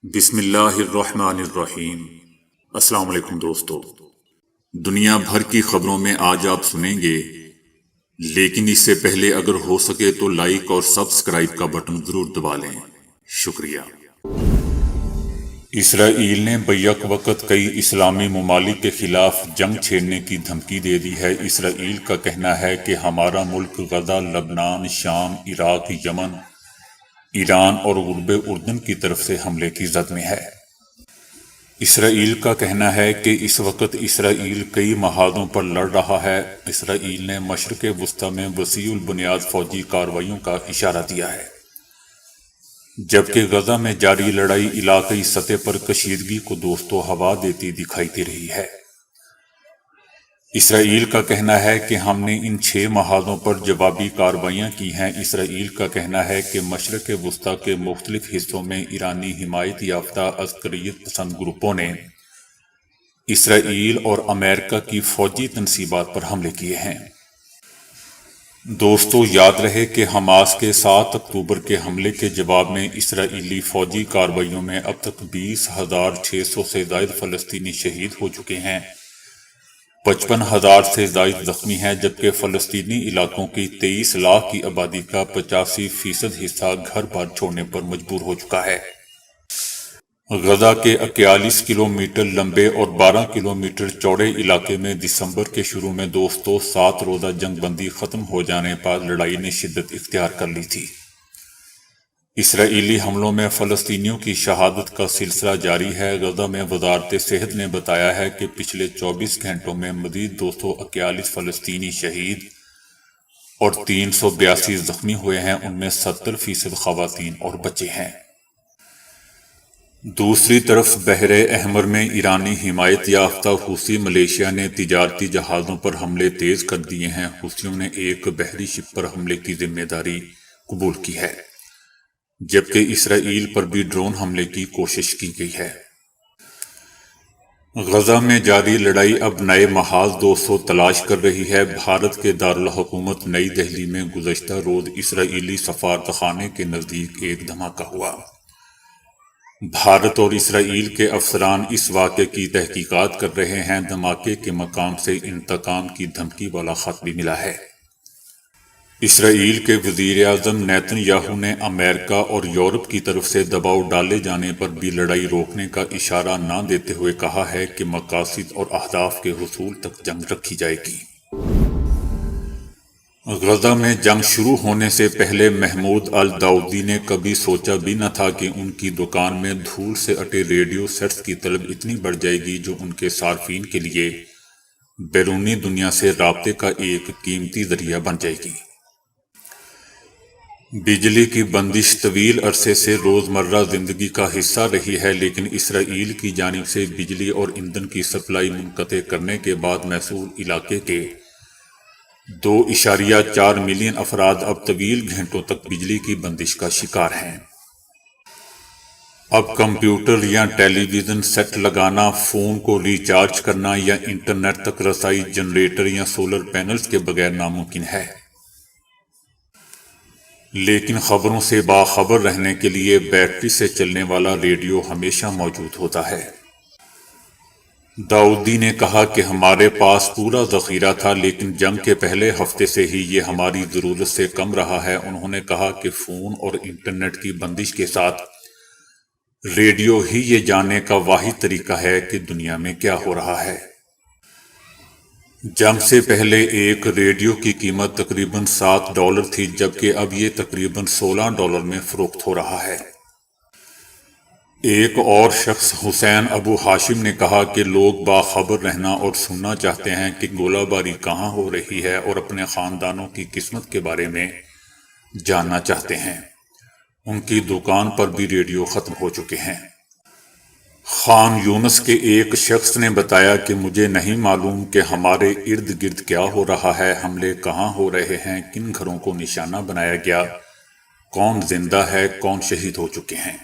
بسم اللہ الرحمن الرحیم۔ السلام علیکم دوستو، دنیا بھر کی خبروں میں آج آپ سنیں گے، لیکن اس سے پہلے اگر ہو سکے تو لائک اور سبسکرائب کا بٹن ضرور دبا لیں۔ شکریہ۔ اسرائیل نے بیک وقت کئی اسلامی ممالک کے خلاف جنگ چھیڑنے کی دھمکی دے دی ہے۔ اسرائیل کا کہنا ہے کہ ہمارا ملک غزہ، لبنان، شام، عراق، یمن، ایران اور غرب اردن کی طرف سے حملے کی زد میں ہے۔ اسرائیل کا کہنا ہے کہ اس وقت اسرائیل کئی محاذوں پر لڑ رہا ہے۔ اسرائیل نے مشرق وسطی میں وسیع البنیاد فوجی کارروائیوں کا اشارہ دیا ہے، جبکہ غزہ میں جاری لڑائی علاقائی سطح پر کشیدگی کو دوستو ہوا دیتی دکھائی دے رہی ہے۔ اسرائیل کا کہنا ہے کہ ہم نے ان 6 محاذوں پر جوابی کارروائیاں کی ہیں۔ اسرائیل کا کہنا ہے کہ مشرق وسطی کے مختلف حصوں میں ایرانی حمایت یافتہ عسکریت پسند گروپوں نے اسرائیل اور امریکہ کی فوجی تنصیبات پر حملے کیے ہیں۔ دوستو یاد رہے کہ حماس کے 7 اکتوبر کے حملے کے جواب میں اسرائیلی فوجی کارروائیوں میں اب تک 20,600 سے زائد فلسطینی شہید ہو چکے ہیں، 55,000 سے زائد زخمی ہیں، جبکہ فلسطینی علاقوں کی 23 لاکھ کی آبادی کا 85% حصہ گھر بار چھوڑنے پر مجبور ہو چکا ہے۔ غزہ کے 41 کلومیٹر لمبے اور 12 کلومیٹر چوڑے علاقے میں دسمبر کے شروع میں دوستو 7 روزہ جنگ بندی ختم ہو جانے پر لڑائی نے شدت اختیار کر لی تھی۔ اسرائیلی حملوں میں فلسطینیوں کی شہادت کا سلسلہ جاری ہے۔ غزہ میں وزارت صحت نے بتایا ہے کہ پچھلے 24 گھنٹوں میں مزید 241 فلسطینی شہید اور 382 زخمی ہوئے ہیں، ان میں 70% خواتین اور بچے ہیں۔ دوسری طرف بحر احمر میں ایرانی حمایت یافتہ حوثی ملیشیا نے تجارتی جہازوں پر حملے تیز کر دیے ہیں۔ حوثیوں نے ایک بحری شپ پر حملے کی ذمہ داری قبول کی ہے، جبکہ اسرائیل پر بھی ڈرون حملے کی کوشش کی گئی ہے۔ غزہ میں جاری لڑائی اب نئے محاذ دوستو تلاش کر رہی ہے۔ بھارت کے دارالحکومت نئی دہلی میں گزشتہ روز اسرائیلی سفارتخانے کے نزدیک ایک دھماکہ ہوا۔ بھارت اور اسرائیل کے افسران اس واقعے کی تحقیقات کر رہے ہیں۔ دھماکے کے مقام سے انتقام کی دھمکی والا خط بھی ملا ہے۔ اسرائیل کے وزیر اعظم نیتن یاہو نے امریکہ اور یورپ کی طرف سے دباؤ ڈالے جانے پر بھی لڑائی روکنے کا اشارہ نہ دیتے ہوئے کہا ہے کہ مقاصد اور اہداف کے حصول تک جنگ رکھی جائے گی۔ غزہ میں جنگ شروع ہونے سے پہلے محمود الداودی نے کبھی سوچا بھی نہ تھا کہ ان کی دکان میں دھول سے اٹے ریڈیو سیٹس کی طلب اتنی بڑھ جائے گی جو ان کے صارفین کے لیے بیرونی دنیا سے رابطے کا ایک قیمتی ذریعہ بن جائے گی۔ بجلی کی بندش طویل عرصے سے روزمرہ زندگی کا حصہ رہی ہے، لیکن اسرائیل کی جانب سے بجلی اور ایندھن کی سپلائی منقطع کرنے کے بعد محصول علاقے کے 2.4 ملین افراد اب طویل گھنٹوں تک بجلی کی بندش کا شکار ہیں۔ اب کمپیوٹر یا ٹیلی ویژن سیٹ لگانا، فون کو ریچارج کرنا یا انٹرنیٹ تک رسائی جنریٹر یا سولر پینلز کے بغیر ناممکن ہے۔ لیکن خبروں سے باخبر رہنے کے لیے بیٹری سے چلنے والا ریڈیو ہمیشہ موجود ہوتا ہے۔ داؤدی نے کہا کہ ہمارے پاس پورا ذخیرہ تھا، لیکن جنگ کے پہلے ہفتے سے ہی یہ ہماری ضرورت سے کم رہا ہے۔ انہوں نے کہا کہ فون اور انٹرنیٹ کی بندش کے ساتھ ریڈیو ہی یہ جاننے کا واحد طریقہ ہے کہ دنیا میں کیا ہو رہا ہے۔ جنگ سے پہلے ایک ریڈیو کی قیمت تقریباً $7 تھی، جبکہ اب یہ تقریباً $16 میں فروخت ہو رہا ہے۔ ایک اور شخص حسین ابو ہاشم نے کہا کہ لوگ باخبر رہنا اور سننا چاہتے ہیں کہ گولہ باری کہاں ہو رہی ہے اور اپنے خاندانوں کی قسمت کے بارے میں جاننا چاہتے ہیں۔ ان کی دکان پر بھی ریڈیو ختم ہو چکے ہیں۔ خان یونس کے ایک شخص نے بتایا کہ مجھے نہیں معلوم کہ ہمارے ارد گرد کیا ہو رہا ہے، حملے کہاں ہو رہے ہیں، کن گھروں کو نشانہ بنایا گیا، کون زندہ ہے، کون شہید ہو چکے ہیں۔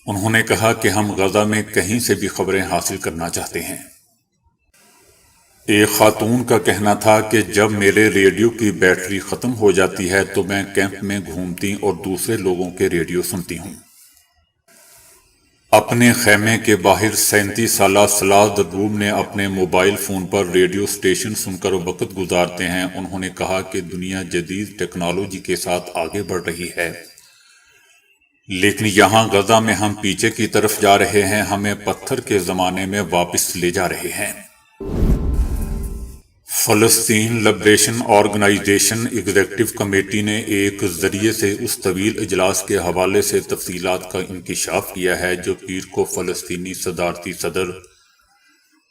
انہوں نے کہا کہ ہم غزہ میں کہیں سے بھی خبریں حاصل کرنا چاہتے ہیں۔ ایک خاتون کا کہنا تھا کہ جب میرے ریڈیو کی بیٹری ختم ہو جاتی ہے تو میں کیمپ میں گھومتی اور دوسرے لوگوں کے ریڈیو سنتی ہوں۔ اپنے خیمے کے باہر 37 سالہ صلاح دروب نے اپنے موبائل فون پر ریڈیو سٹیشن سن کر وقت گزارتے ہیں۔ انہوں نے کہا کہ دنیا جدید ٹیکنالوجی کے ساتھ آگے بڑھ رہی ہے، لیکن یہاں غزہ میں ہم پیچھے کی طرف جا رہے ہیں، ہمیں پتھر کے زمانے میں واپس لے جا رہے ہیں۔ فلسطین لبریشن آرگنائزیشن ایگزیکٹو کمیٹی نے ایک ذریعے سے اس طویل اجلاس کے حوالے سے تفصیلات کا انکشاف کیا ہے جو پیر کو فلسطینی صدارتی صدر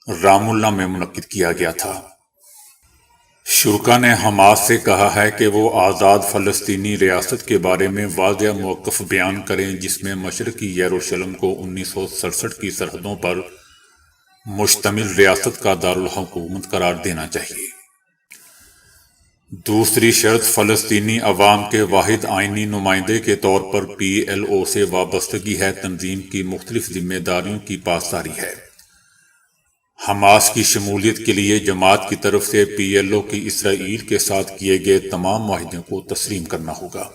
رام اللہ میں منعقد کیا گیا تھا۔ شرکا نے حماس سے کہا ہے کہ وہ آزاد فلسطینی ریاست کے بارے میں واضح موقف بیان کریں جس میں مشرقی یروشلم کو 1967 کی سرحدوں پر مشتمل ریاست کا دارالحکومت قرار دینا چاہیے۔ دوسری شرط فلسطینی عوام کے واحد آئینی نمائندے کے طور پر پی ایل او سے وابستگی ہے، تنظیم کی مختلف ذمہ داریوں کی پاسداری ہے۔ حماس کی شمولیت کے لیے جماعت کی طرف سے پی ایل او کی اسرائیل کے ساتھ کیے گئے تمام معاہدوں کو تسلیم کرنا ہوگا۔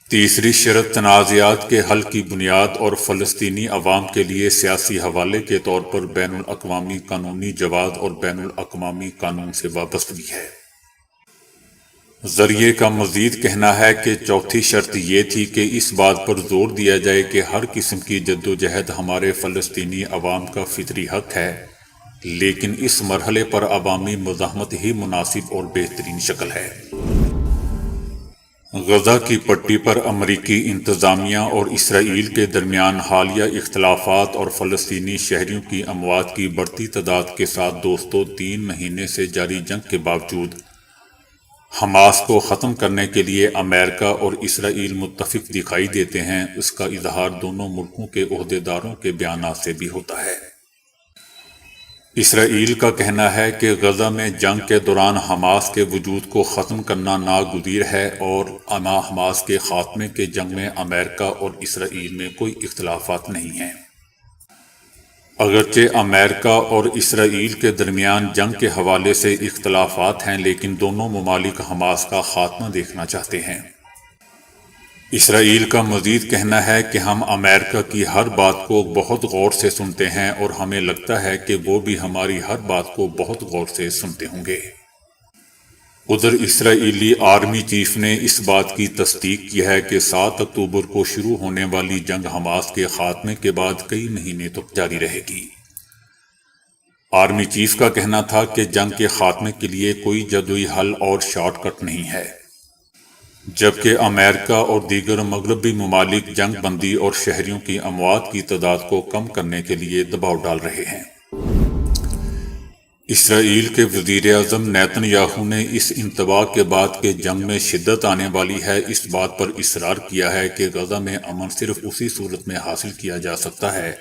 تیسری شرط تنازعات کے حل کی بنیاد اور فلسطینی عوام کے لیے سیاسی حوالے کے طور پر بین الاقوامی قانونی جواز اور بین الاقوامی قانون سے وابستگی ہے۔ ذریعے کا مزید کہنا ہے کہ چوتھی شرط یہ تھی کہ اس بات پر زور دیا جائے کہ ہر قسم کی جدوجہد ہمارے فلسطینی عوام کا فطری حق ہے، لیکن اس مرحلے پر عوامی مزاحمت ہی مناسب اور بہترین شکل ہے۔ غزہ کی پٹی پر امریکی انتظامیہ اور اسرائیل کے درمیان حالیہ اختلافات اور فلسطینی شہریوں کی اموات کی بڑھتی تعداد کے ساتھ دوستو 3 مہینے سے جاری جنگ کے باوجود حماس کو ختم کرنے کے لیے امریکہ اور اسرائیل متفق دکھائی دیتے ہیں۔ اس کا اظہار دونوں ملکوں کے عہدیداروں کے بیانات سے بھی ہوتا ہے۔ اسرائیل کا کہنا ہے کہ غزہ میں جنگ کے دوران حماس کے وجود کو ختم کرنا ناگزیر ہے اور حماس کے خاتمے کے جنگ میں امریکہ اور اسرائیل میں کوئی اختلافات نہیں ہیں۔ اگرچہ امریکہ اور اسرائیل کے درمیان جنگ کے حوالے سے اختلافات ہیں، لیکن دونوں ممالک حماس کا خاتمہ دیکھنا چاہتے ہیں۔ اسرائیل کا مزید کہنا ہے کہ ہم امریکہ کی ہر بات کو بہت غور سے سنتے ہیں اور ہمیں لگتا ہے کہ وہ بھی ہماری ہر بات کو بہت غور سے سنتے ہوں گے۔ ادھر اسرائیلی آرمی چیف نے اس بات کی تصدیق کی ہے کہ 7 اکتوبر کو شروع ہونے والی جنگ حماس کے خاتمے کے بعد کئی مہینے تک جاری رہے گی۔ آرمی چیف کا کہنا تھا کہ جنگ کے خاتمے کے لیے کوئی جدوی حل اور شارٹ کٹ نہیں ہے، جبکہ امریکہ اور دیگر مغربی ممالک جنگ بندی اور شہریوں کی اموات کی تعداد کو کم کرنے کے لیے دباؤ ڈال رہے ہیں۔ اسرائیل کے وزیر اعظم نیتن یاہو نے اس انتباہ کے بعد کہ جنگ میں شدت آنے والی ہے اس بات پر اصرار کیا ہے کہ غزہ میں امن صرف اسی صورت میں حاصل کیا جا سکتا ہے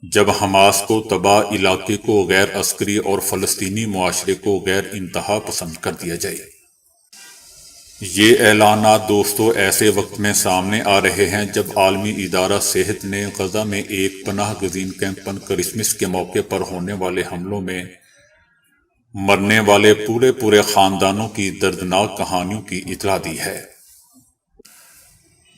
جب حماس کو تباہ علاقے کو غیر عسکری اور فلسطینی معاشرے کو غیر انتہا پسند کر دیا جائے۔ یہ اعلانات دوستو ایسے وقت میں سامنے آ رہے ہیں جب عالمی ادارہ صحت نے غزہ میں ایک پناہ گزین کیمپ پر کرسمس کے موقع پر ہونے والے حملوں میں مرنے والے پورے خاندانوں کی دردناک کہانیوں کی اطلاع دی ہے۔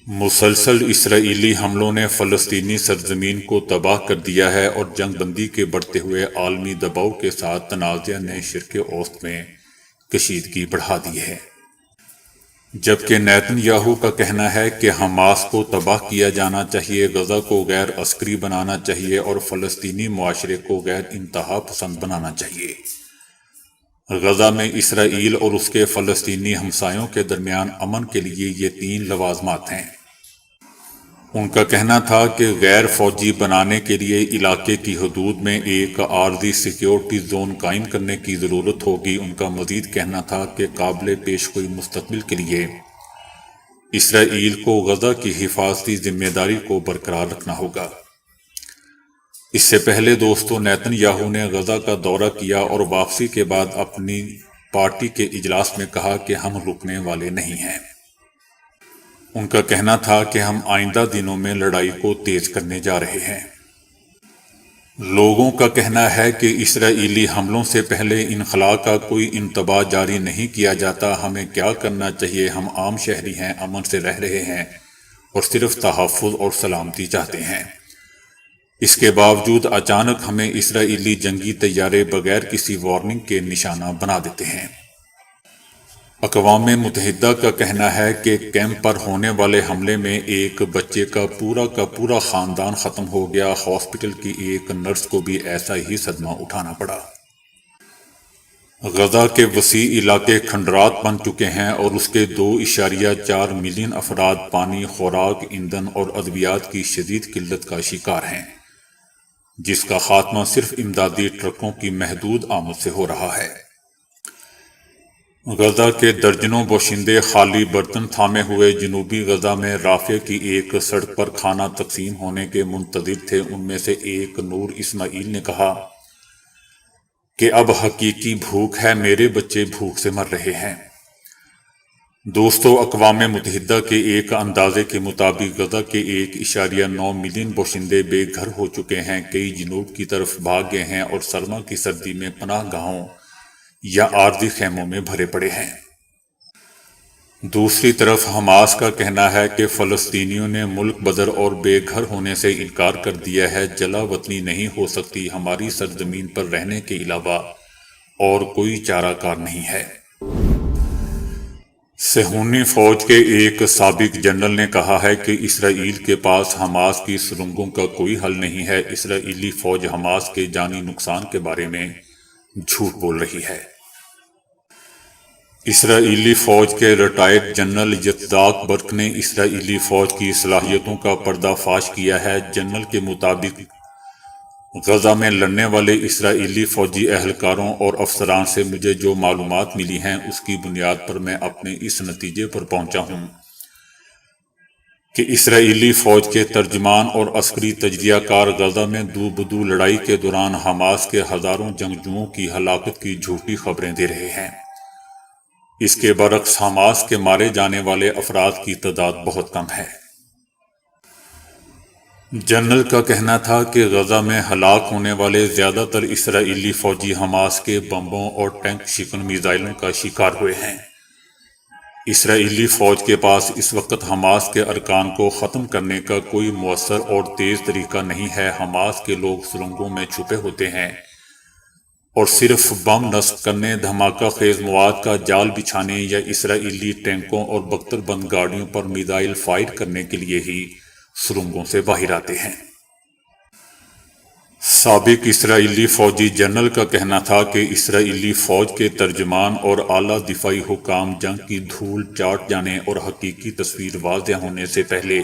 مسلسل اسرائیلی حملوں نے فلسطینی سرزمین کو تباہ کر دیا ہے اور جنگ بندی کے بڑھتے ہوئے عالمی دباؤ کے ساتھ تنازع نے شرق اوسط میں کشیدگی بڑھا دی ہے، جبکہ نیتن یاہو کا کہنا ہے کہ حماس کو تباہ کیا جانا چاہیے، غزہ کو غیر عسکری بنانا چاہیے اور فلسطینی معاشرے کو غیر انتہا پسند بنانا چاہیے۔ غزہ میں اسرائیل اور اس کے فلسطینی ہمسایوں کے درمیان امن کے لیے یہ 3 لوازمات ہیں۔ ان کا کہنا تھا کہ غیر فوجی بنانے کے لیے علاقے کی حدود میں ایک عارضی سیکیورٹی زون قائم کرنے کی ضرورت ہوگی۔ ان کا مزید کہنا تھا کہ قابل پیش گوئی مستقبل کے لیے اسرائیل کو غزہ کی حفاظتی ذمہ داری کو برقرار رکھنا ہوگا۔ اس سے پہلے دوستو نیتن یاہو نے غزہ کا دورہ کیا اور واپسی کے بعد اپنی پارٹی کے اجلاس میں کہا کہ ہم رکنے والے نہیں ہیں۔ ان کا کہنا تھا کہ ہم آئندہ دنوں میں لڑائی کو تیز کرنے جا رہے ہیں۔ لوگوں کا کہنا ہے کہ اسرائیلی حملوں سے پہلے انخلا کا کوئی انتباہ جاری نہیں کیا جاتا۔ ہمیں کیا کرنا چاہیے؟ ہم عام شہری ہیں، امن سے رہ رہے ہیں اور صرف تحفظ اور سلامتی چاہتے ہیں۔ اس کے باوجود اچانک ہمیں اسرائیلی جنگی طیارے بغیر کسی وارننگ کے نشانہ بنا دیتے ہیں۔ اقوام متحدہ کا کہنا ہے کہ کیمپ پر ہونے والے حملے میں ایک بچے کا پورا خاندان ختم ہو گیا۔ ہاسپٹل کی ایک نرس کو بھی ایسا ہی صدمہ اٹھانا پڑا۔ غزہ کے وسیع علاقے کھنڈرات بن چکے ہیں اور اس کے 2.4 ملین افراد پانی، خوراک، ایندھن اور ادویات کی شدید قلت کا شکار ہیں، جس کا خاتمہ صرف امدادی ٹرکوں کی محدود آمد سے ہو رہا ہے۔ غزہ کے درجنوں باشندے خالی برتن تھامے ہوئے جنوبی غزہ میں رافع کی ایک سڑک پر کھانا تقسیم ہونے کے منتظر تھے۔ ان میں سے ایک نور اسماعیل نے کہا کہ اب حقیقی بھوک ہے، میرے بچے بھوک سے مر رہے ہیں۔ دوستو، اقوام متحدہ کے ایک اندازے کے مطابق غزہ کے 1.9 ملین باشندے بے گھر ہو چکے ہیں۔ کئی جنوب کی طرف بھاگ گئے ہیں اور سرما کی سردی میں پناہ گاہوں یا عارضی خیموں میں بھرے پڑے ہیں۔ دوسری طرف حماس کا کہنا ہے کہ فلسطینیوں نے ملک بدر اور بے گھر ہونے سے انکار کر دیا ہے۔ جلا وطنی نہیں ہو سکتی، ہماری سرزمین پر رہنے کے علاوہ اور کوئی چارہ کار نہیں ہے۔ صہیونی فوج کے ایک سابق جنرل نے کہا ہے کہ اسرائیل کے پاس حماس کی سرنگوں کا کوئی حل نہیں ہے۔ اسرائیلی فوج حماس کے جانی نقصان کے بارے میں جھوٹ بول رہی ہے۔ اسرائیلی فوج کے ریٹائرڈ جنرل یتزاک برک نے اسرائیلی فوج کی صلاحیتوں کا پردہ فاش کیا ہے۔ جنرل کے مطابق غزہ میں لڑنے والے اسرائیلی فوجی اہلکاروں اور افسران سے مجھے جو معلومات ملی ہیں اس کی بنیاد پر میں اپنے اس نتیجے پر پہنچا ہوں کہ اسرائیلی فوج کے ترجمان اور عسکری تجزیہ کار غزہ میں دو بدو لڑائی کے دوران حماس کے ہزاروں جنگجوؤں کی ہلاکت کی جھوٹی خبریں دے رہے ہیں۔ اس کے برعکس حماس کے مارے جانے والے افراد کی تعداد بہت کم ہے۔ جنرل کا کہنا تھا کہ غزہ میں ہلاک ہونے والے زیادہ تر اسرائیلی فوجی حماس کے بمبوں اور ٹینک شکن میزائلوں کا شکار ہوئے ہیں۔ اسرائیلی فوج کے پاس اس وقت حماس کے ارکان کو ختم کرنے کا کوئی مؤثر اور تیز طریقہ نہیں ہے۔ حماس کے لوگ سرنگوں میں چھپے ہوتے ہیں اور صرف بم نصب کرنے، دھماکہ خیز مواد کا جال بچھانے یا اسرائیلی ٹینکوں اور بختر بند گاڑیوں پر میزائل فائر کرنے کے لیے ہی سرنگوں سے باہر آتے ہیں۔ سابق اسرائیلی فوجی جنرل کا کہنا تھا کہ اسرائیلی فوج کے ترجمان اور اعلیٰ دفاعی حکام جنگ کی دھول چاٹ جانے اور حقیقی تصویر واضح ہونے سے پہلے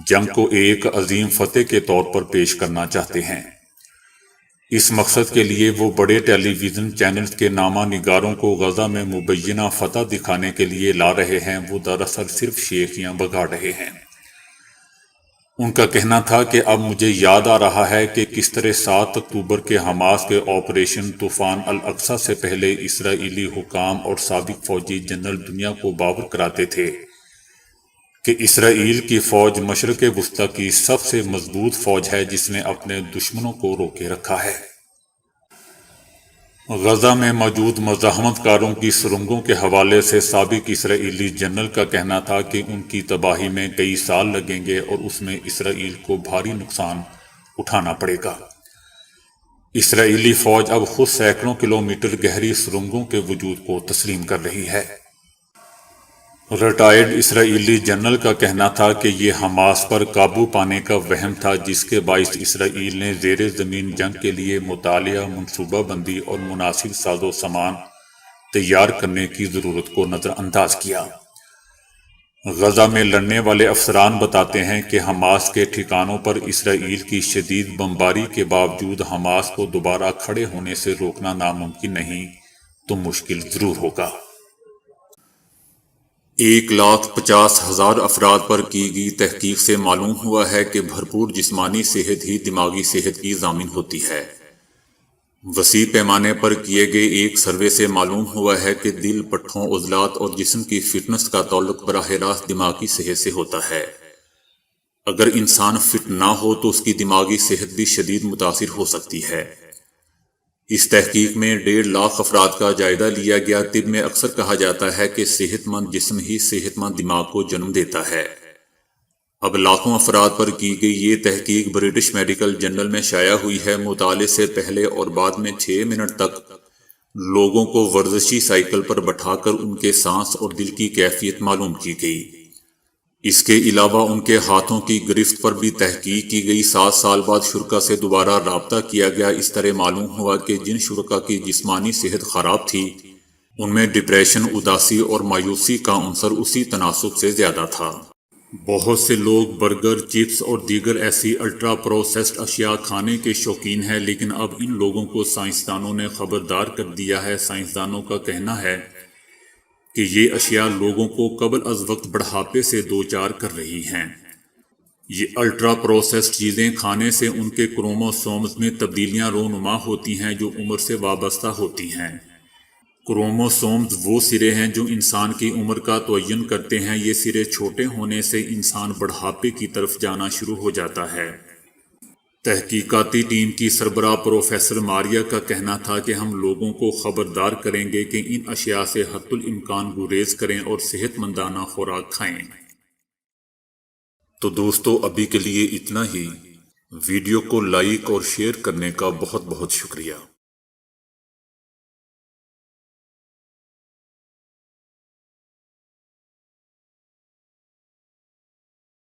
جنگ کو ایک عظیم فتح کے طور پر پیش کرنا چاہتے ہیں۔ اس مقصد کے لیے وہ بڑے ٹیلی ویژن چینلز کے نامہ نگاروں کو غزہ میں مبینہ فتح دکھانے کے لیے لا رہے ہیں۔ وہ دراصل صرف شیخیاں بگاڑ رہے ہیں۔ ان کا کہنا تھا کہ اب مجھے یاد آ رہا ہے کہ کس طرح 7 اکتوبر کے حماس کے آپریشن طوفان الاقصی سے پہلے اسرائیلی حکام اور سابق فوجی جنرل دنیا کو باور کراتے تھے کہ اسرائیل کی فوج مشرق وسطی کی سب سے مضبوط فوج ہے جس نے اپنے دشمنوں کو روکے رکھا ہے۔ غزہ میں موجود مزاحمت کاروں کی سرنگوں کے حوالے سے سابق اسرائیلی جنرل کا کہنا تھا کہ ان کی تباہی میں کئی سال لگیں گے اور اس میں اسرائیل کو بھاری نقصان اٹھانا پڑے گا۔ اسرائیلی فوج اب خود سینکڑوں کلومیٹر گہری سرنگوں کے وجود کو تسلیم کر رہی ہے۔ ریٹائرڈ اسرائیلی جنرل کا کہنا تھا کہ یہ حماس پر قابو پانے کا وہم تھا جس کے باعث اسرائیل نے زیر زمین جنگ کے لیے مطالعہ، منصوبہ بندی اور مناسب ساز و سامان تیار کرنے کی ضرورت کو نظر انداز کیا۔ غزہ میں لڑنے والے افسران بتاتے ہیں کہ حماس کے ٹھکانوں پر اسرائیل کی شدید بمباری کے باوجود حماس کو دوبارہ کھڑے ہونے سے روکنا ناممکن نہیں تو مشکل ضرور ہوگا۔ 1,50,000 افراد پر کی گئی تحقیق سے معلوم ہوا ہے کہ بھرپور جسمانی صحت ہی دماغی صحت کی ضامن ہوتی ہے۔ وسیع پیمانے پر کیے گئے ایک سروے سے معلوم ہوا ہے کہ دل، پٹھوں، عضلات اور جسم کی فٹنس کا تعلق براہ راست دماغی صحت سے ہوتا ہے۔ اگر انسان فٹ نہ ہو تو اس کی دماغی صحت بھی شدید متاثر ہو سکتی ہے۔ اس تحقیق میں 1.5 لاکھ افراد کا جائزہ لیا گیا۔ طب میں اکثر کہا جاتا ہے کہ صحت مند جسم ہی صحت مند دماغ کو جنم دیتا ہے۔ اب لاکھوں افراد پر کی گئی یہ تحقیق برٹش میڈیکل جرنل میں شائع ہوئی ہے۔ مطالعے سے پہلے اور بعد میں 6 منٹ تک لوگوں کو ورزشی سائیکل پر بٹھا کر ان کے سانس اور دل کی کیفیت معلوم کی گئی۔ اس کے علاوہ ان کے ہاتھوں کی گرفت پر بھی تحقیق کی گئی۔ 7 سال بعد شرکاء سے دوبارہ رابطہ کیا گیا۔ اس طرح معلوم ہوا کہ جن شرکاء کی جسمانی صحت خراب تھی ان میں ڈپریشن، اداسی اور مایوسی کا عنصر اسی تناسب سے زیادہ تھا۔ بہت سے لوگ برگر، چپس اور دیگر ایسی الٹرا پروسیسڈ اشیاء کھانے کے شوقین ہیں، لیکن اب ان لوگوں کو سائنسدانوں نے خبردار کر دیا ہے۔ سائنسدانوں کا کہنا ہے کہ یہ اشیاء لوگوں کو قبل از وقت بڑھاپے سے دوچار کر رہی ہیں۔ یہ الٹرا پروسیسڈ چیزیں کھانے سے ان کے کروموسومز میں تبدیلیاں رونما ہوتی ہیں جو عمر سے وابستہ ہوتی ہیں۔ کروموسومز وہ سرے ہیں جو انسان کی عمر کا تعین کرتے ہیں۔ یہ سرے چھوٹے ہونے سے انسان بڑھاپے کی طرف جانا شروع ہو جاتا ہے۔ تحقیقاتی ٹیم کی سربراہ پروفیسر ماریا کا کہنا تھا کہ ہم لوگوں کو خبردار کریں گے کہ ان اشیاء سے حتی الامکان گریز کریں اور صحت مندانہ خوراک کھائیں۔ تو دوستو ابھی کے لیے اتنا ہی۔ ویڈیو کو لائک اور شیئر کرنے کا بہت بہت شکریہ۔